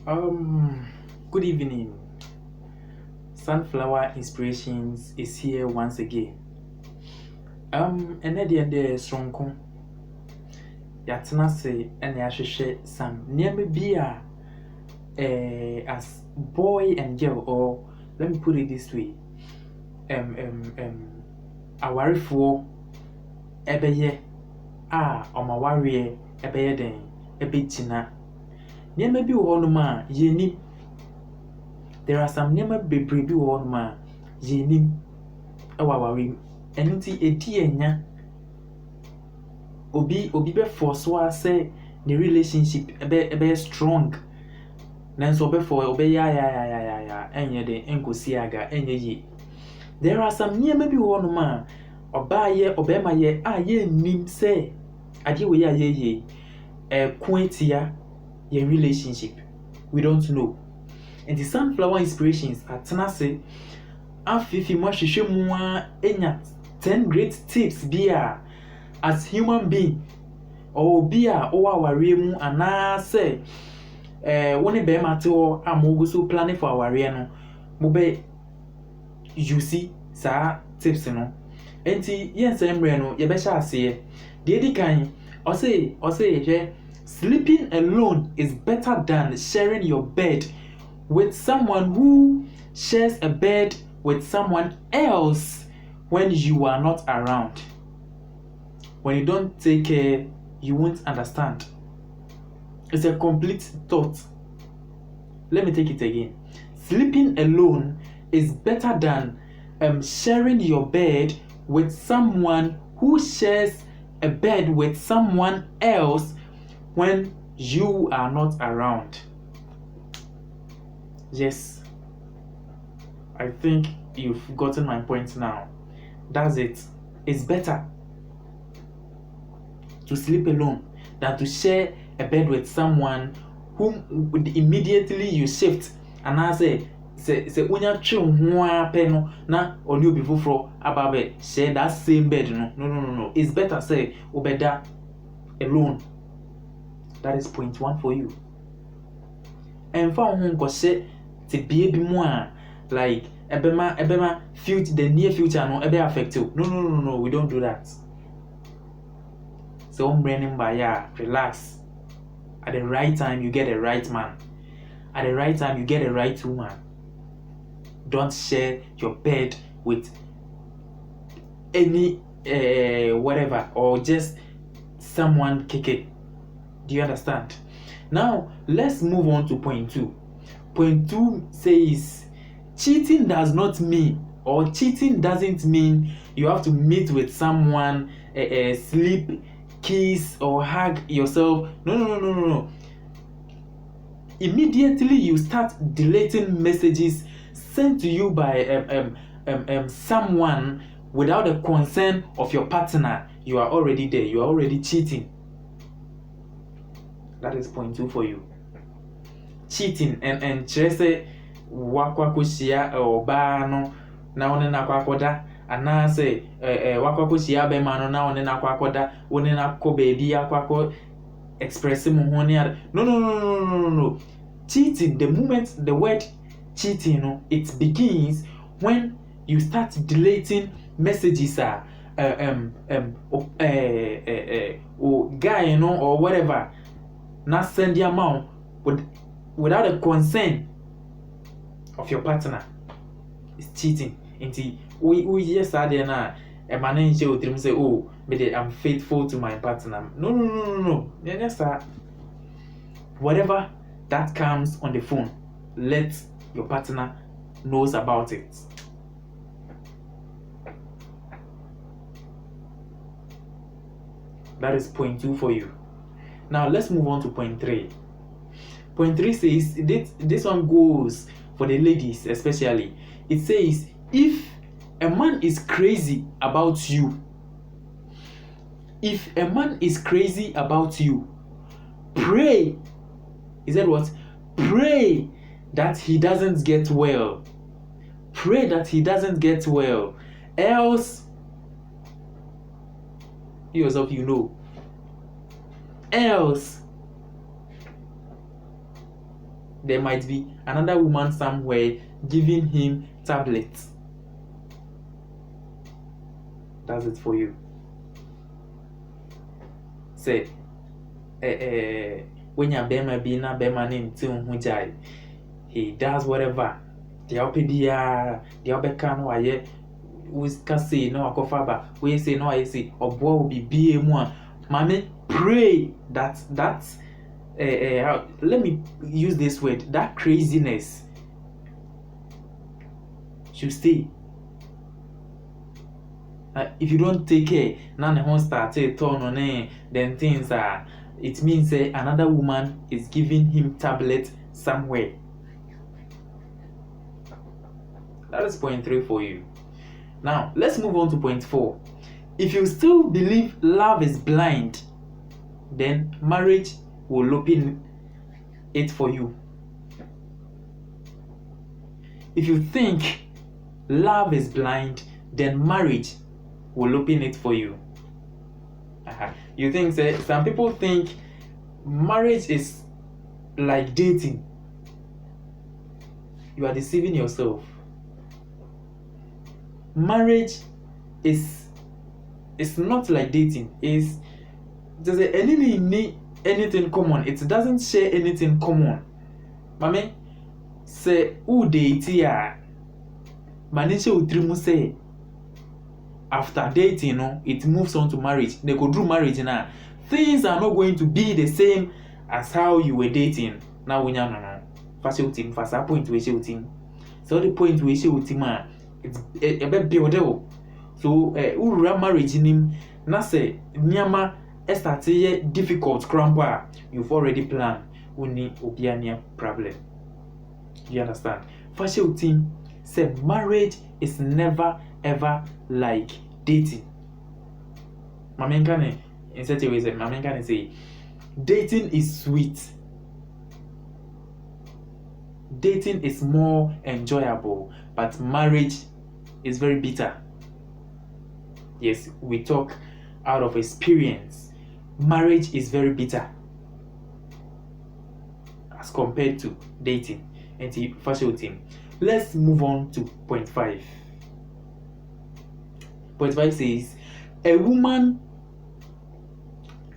Good evening. Sunflower Inspirations is here once again. And at the end there sonko. Yatena se and yahwehwe some nneɛma bi as boy and girl, or let me put it this way. Awarefoɔ ɛbɛyɛ ɔmawareɛ ɛbɛyɛ den ɛbɛgyina. Nneɛma bi wɔ hɔnom a yɛnim. There are some nneɛma bebree bi wɔ hɔnom a yɛnim ɛwɔ awareɛ mu. Ɛno nti ɛdi ɛnya obi bɛfɔ so a sɛ ne relationship ɛbɛyɛ strong. Nanso ɔbɛyɛ ɛnyɛ den ɛnkɔsi aga ɛnyɛ yie. There are some nneɛma bi wɔ hɔnom a ɔbɛɛma yɛ a yɛnnim sɛ adeɛ wɔ yɛ a yɛyɛ ɛko atia yɛn relationship. We don't know. And the Sunflower Inspirations atena ase afifi mo ahwehwɛ mu a enya 10 great tips bi a as human being or obi a ɔwɔ awareɛ mu anaasɛ wo ne bɛrima te hɔ a mo go so planning for awareɛ no mo bɛ use saa tips no. Enti yɛnsɛ mmerɛ no yɛbɛhyɛ aseɛ. Deɛ di kan ɔse hwɛ, sleeping alone is better than sharing your bed with someone who shares a bed with someone else when you are not around. When you don't take care, you won't understand. It's a complete thought. Let me take it again. Sleeping alone is better than sharing your bed with someone who shares a bed with someone else when you are not around. Yes, I think you've gotten my point now. That's it. It's better to sleep alone than to share a bed with someone whom immediately you shift. And I say unya twe ho apɛ no na ɔne obi foforɔ aba bɛ share that same bed no. It's better say obeda alone. That is point 1 for you. And for ho nkɔhyɛ te bie bi mu a like ebema future, the near future no ebe affect you. No, we don't do that. So branding by relax. At the right time you get the right man. At the right time you get the right woman. Don't share your bed with any whatever or just someone kick it. Do you understand? Now let's move on to point 2. Point 2 says cheating does not mean, or cheating doesn't mean you have to meet with someone, sleep, kiss, or hug yourself. No. Immediately you start deleting messages sent to you by someone without the consent of your partner, you are already there. You are already cheating. That is point 2 for you. Cheating and kyerɛ wakwakohyia ɔbaa no na wone na akwakoda anaasɛ wakwakohyia bɛma no na wone na akwakoda wone na akɔ baabi akwako express mo ho ne no. Cheating, the moment the word cheating it begins when you start deleting messages guy or whatever na send your amount without the consent of your partner. It's cheating. Inti we yes there na a man in jail dream say, oh, maybe I'm faithful to my partner. No. Yes, sir. Whatever that comes on the phone, let your partner knows about it. That is point 2 for you. Now let's move on to point 3. Point 3 says this one goes for the ladies especially. It says if a man is crazy about you, pray. He said what? Pray that he doesn't get well. Else you yourself there might be another woman somewhere giving him tablets. That's it for you. Say, when you're bema be na bema name to he does whatever. The opedia, the obekan waye, we can say no akofaba, we say no I say, or boy will be one. Mommy, pray that let me use this word, that craziness should stay. If you don't take care, now the whole start to turn on then things are, it means another woman is giving him tablet somewhere. That is point 3 for you. Now let's move on to point 4. If you still believe love is blind, then marriage will open it for you. If you think love is blind, then marriage will open it for you. You think some people think marriage is like dating. You are deceiving yourself. Marriage is not like dating. Does anything common? It doesn't share anything common. Mame say who date ya? Manisha utrimu say after dating, it moves on to marriage. They go through marriage now. Things are not going to be the same as how you were dating. Now we no. First team, first point we show team. So the point we show team it's a bit build. So who run marriage in him? Na say nyama start difficult crampa. You've already planned. We need obiania problem. You understand? First team say marriage is never ever like dating. Mama Nkane, in such a way, Mama Nkane say, dating is sweet. Dating is more enjoyable, but marriage is very bitter. Yes, we talk out of experience. Marriage is very bitter as compared to dating. And the first team. Let's move on to point 5. Point 5 says, a woman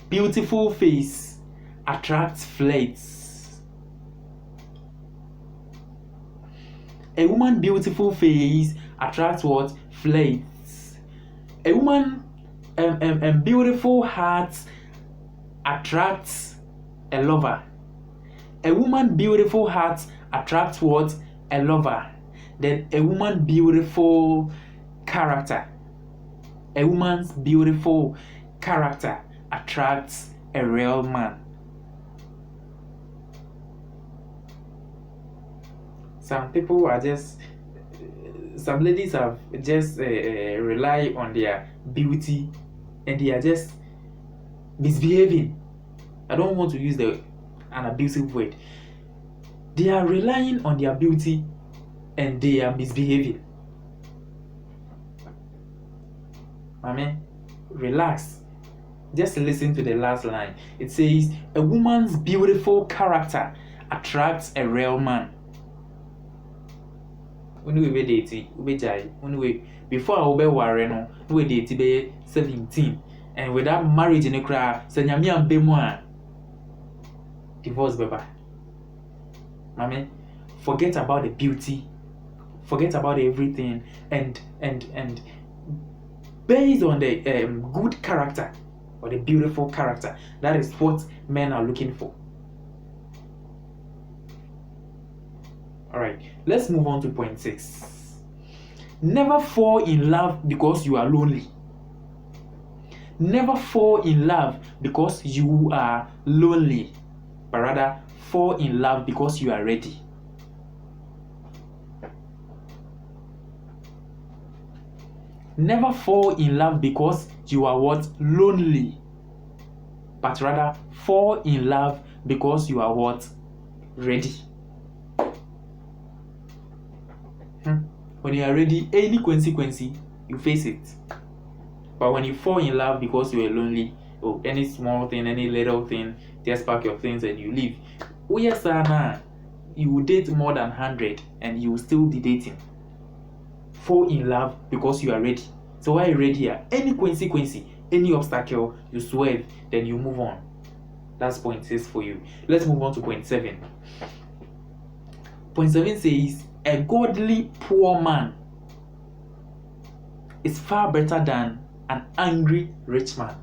beautiful face attracts flirts. A woman beautiful face attracts what? Flirts. A woman beautiful heart attracts a lover. A woman beautiful heart attracts what? A lover. Then a woman beautiful character. A woman's beautiful character attracts a real man. Some people are just, some ladies have just rely on their beauty and they are just misbehaving. I don't want to use an abusive word. They are relying on their beauty and they are misbehaving. Amen. Relax. Just listen to the last line. It says, a woman's beautiful character attracts a real man. When we were dating, before I will worry, we dated 17, and without marriage in a crowd, Sanyami and Bemoa divorce, baba. Amen. Forget about the beauty, forget about everything, and based on the good character or the beautiful character, that is what men are looking for. All right, let's move on to point 6. Never fall in love because you are lonely. Never fall in love because you are lonely, but rather fall in love because you are ready. Never fall in love because you are what? Lonely, but rather fall in love because you are what? Ready. When you are ready, any consequence, you face it. But when you fall in love because you are lonely, or any small thing, any little thing, just pack your things and you leave. Oh yes, Anna, you will date more than 100 and you will still be dating. Fall in love because you are ready. So why are you ready here? Any consequence, any obstacle, you swerve, then you move on. That's point 6 for you. Let's move on to point 7. Point 7 says, a godly poor man is far better than an angry rich man.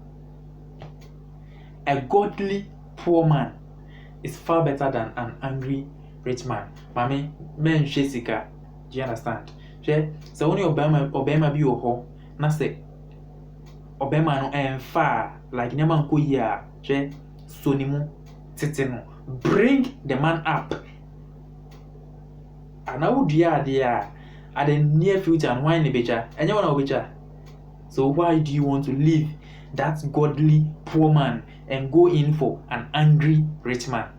A godly poor man is far better than an angry rich man. Mami, men sika. Do you understand? So when Obama be your na say Obama no far like nyama nko ya so ni mu tete no, bring the man up. And I would at the near future and why in the becha and you want to. So why do you want to leave that godly poor man and go in for an angry rich man?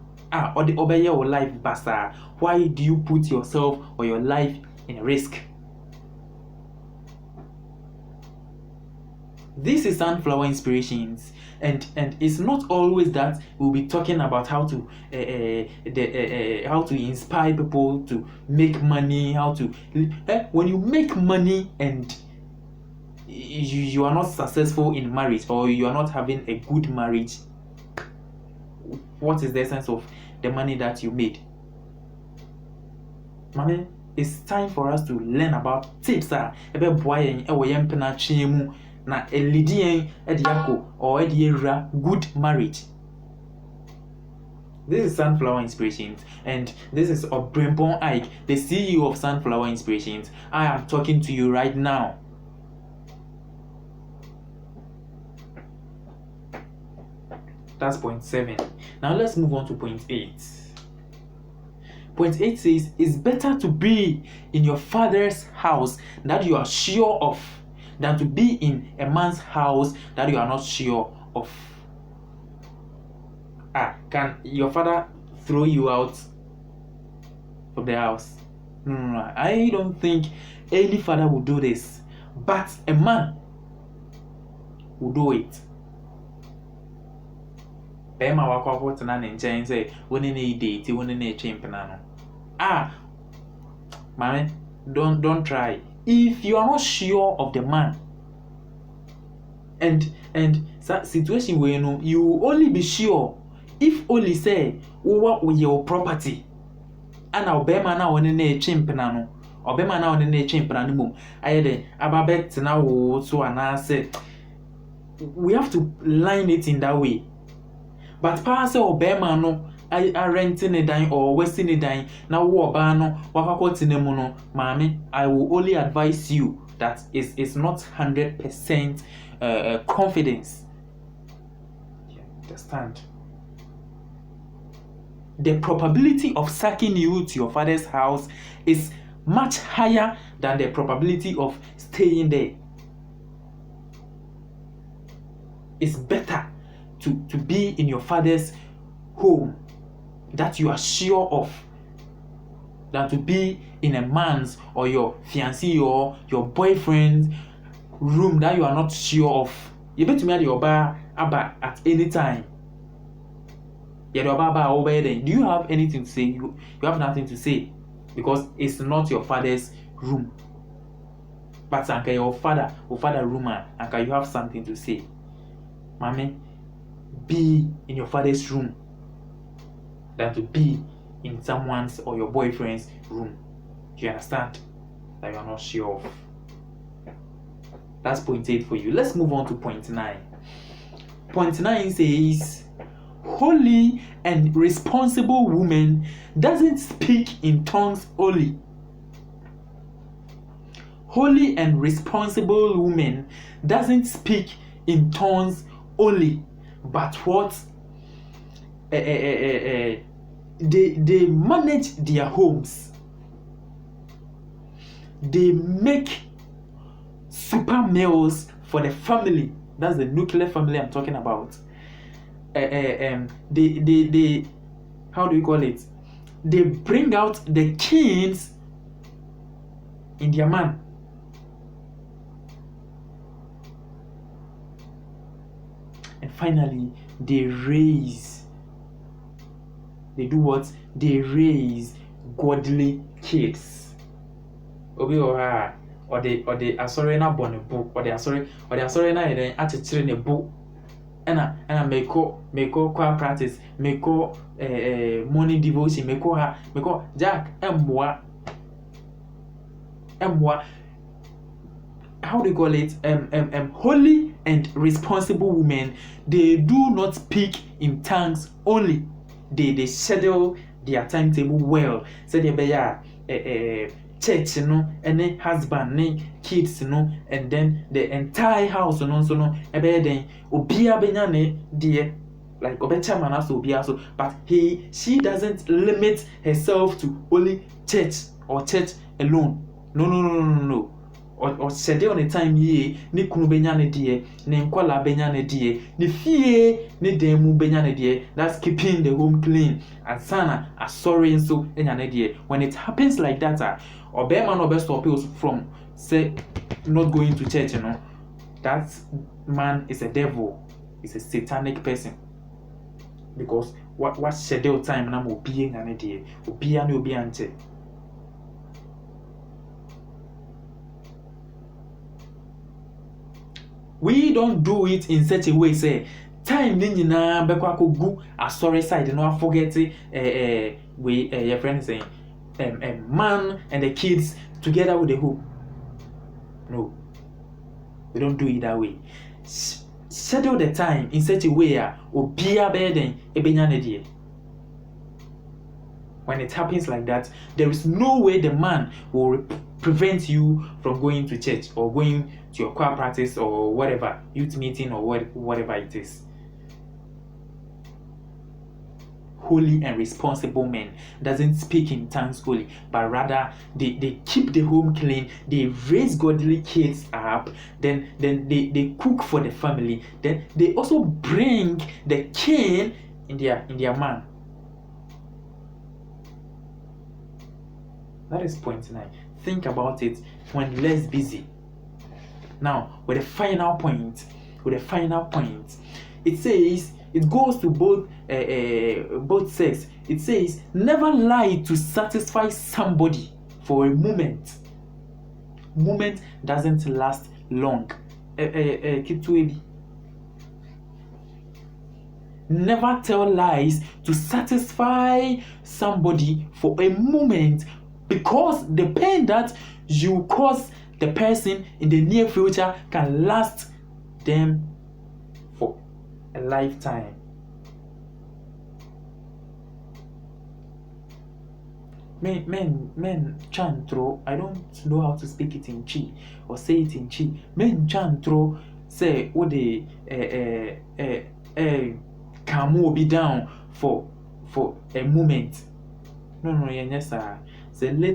Or the obey your life basta. Why do you put yourself or your life in risk? This is Sunflower Inspirations, and it's not always that we'll be talking about how to inspire people to make money, how to when you make money and you are not successful in marriage, or you are not having a good marriage, what is the essence of the money that you made? Mami, it's time for us to learn about tips na elidien ediako or ediera good marriage. This is Sunflower Inspirations, and this is Obrempon Ike, the CEO of Sunflower Inspirations. I am talking to you right now. That's point 7. Now let's move on to point 8. Point 8 says, it's better to be in your father's house that you are sure of than to be in a man's house that you are not sure of. Can your father throw you out of the house? No. I don't think any father would do this, but a man will do it. Bema wako hapo tena nje say woni na date woni na chimpina no. Mame, don't try. If you are not sure of the man, and situation where you will only be sure if only say what with your property, and Obama na woni na chimpina no, Obama na woni na chimpina no mum. Ayede ababet na wo so anase. We have to line it in that way. But pa say Obama no I renting a dine or wasting a dine now wabano wakakotinemu no mami, I will only advise you that it's not 100% confidence. You understand? The probability of sacking you to your father's house is much higher than the probability of staying there. It's better to be in your father's home that you are sure of than to be in a man's or your fiancé or your boyfriend's room that you are not sure of. You bet to me at your bar at any time. Do you have anything to say? You have nothing to say because it's not your father's room. But anka your father room, anka you have something to say. Mommy, be in your father's room than to be in someone's or your boyfriend's room. Do you understand? That you are not sure of. That's point 8 for you. Let's move on to point 9. Point 9 says, holy and responsible woman doesn't speak in tongues only. Holy and responsible woman doesn't speak in tongues only, but what? They manage their homes. They make super meals for the family. That's the nuclear family I'm talking about. They how do you call it? They bring out the kings in their man. And finally, they raise. They do what? They raise godly kids. Obi oha or the asori na born a book or the asori na yeden atitire ne book and meko kwa practice meko morning devotion meko Jack emwa how do you call it holy and responsible women. They do not speak in tongues only. They schedule their timetable well. So they be church and husband kids and then the entire house so then obia benyane dear like obecha manas obia so, but she doesn't limit herself to only church or church alone. No. Or schedule on the time ye ni kunu benyane die ni nkwala benyane die ni fie ni demu benyane die. That's keeping the home clean and sana sorry so enyane die. When it happens like that or be man or be stop you from say not going to church, that man is a devil, is a satanic person, because what schedule time na mo be enyane die obi ani obi ante. We don't do it in such a way say time ni nyina bekwa akogu asori side no forget we your friend saying man and the kids together with the hope. No, we don't do it that way. Schedule the time in such a way obia beden ebenyane die. When it happens like that, there is no way the man will prevent you from going to church or going to your choir practice or whatever, youth meeting or whatever it is. Holy and responsible men doesn't speak in tongues only, but rather they keep the home clean, they raise godly kids up, then they cook for the family, then they also bring the king in their man. That is point 9. Think about it when less busy. Now, with the final point, it says it goes to both sex. It says never lie to satisfy somebody for a moment. Moment doesn't last long. Never tell lies to satisfy somebody for a moment, because the pain that you cause the person in the near future can last them for a lifetime. Men chantro, I don't know how to speak it in Chi or say it in Chi. Men chantro say what they Kamu be down for a moment. No, yes, sir. Say later.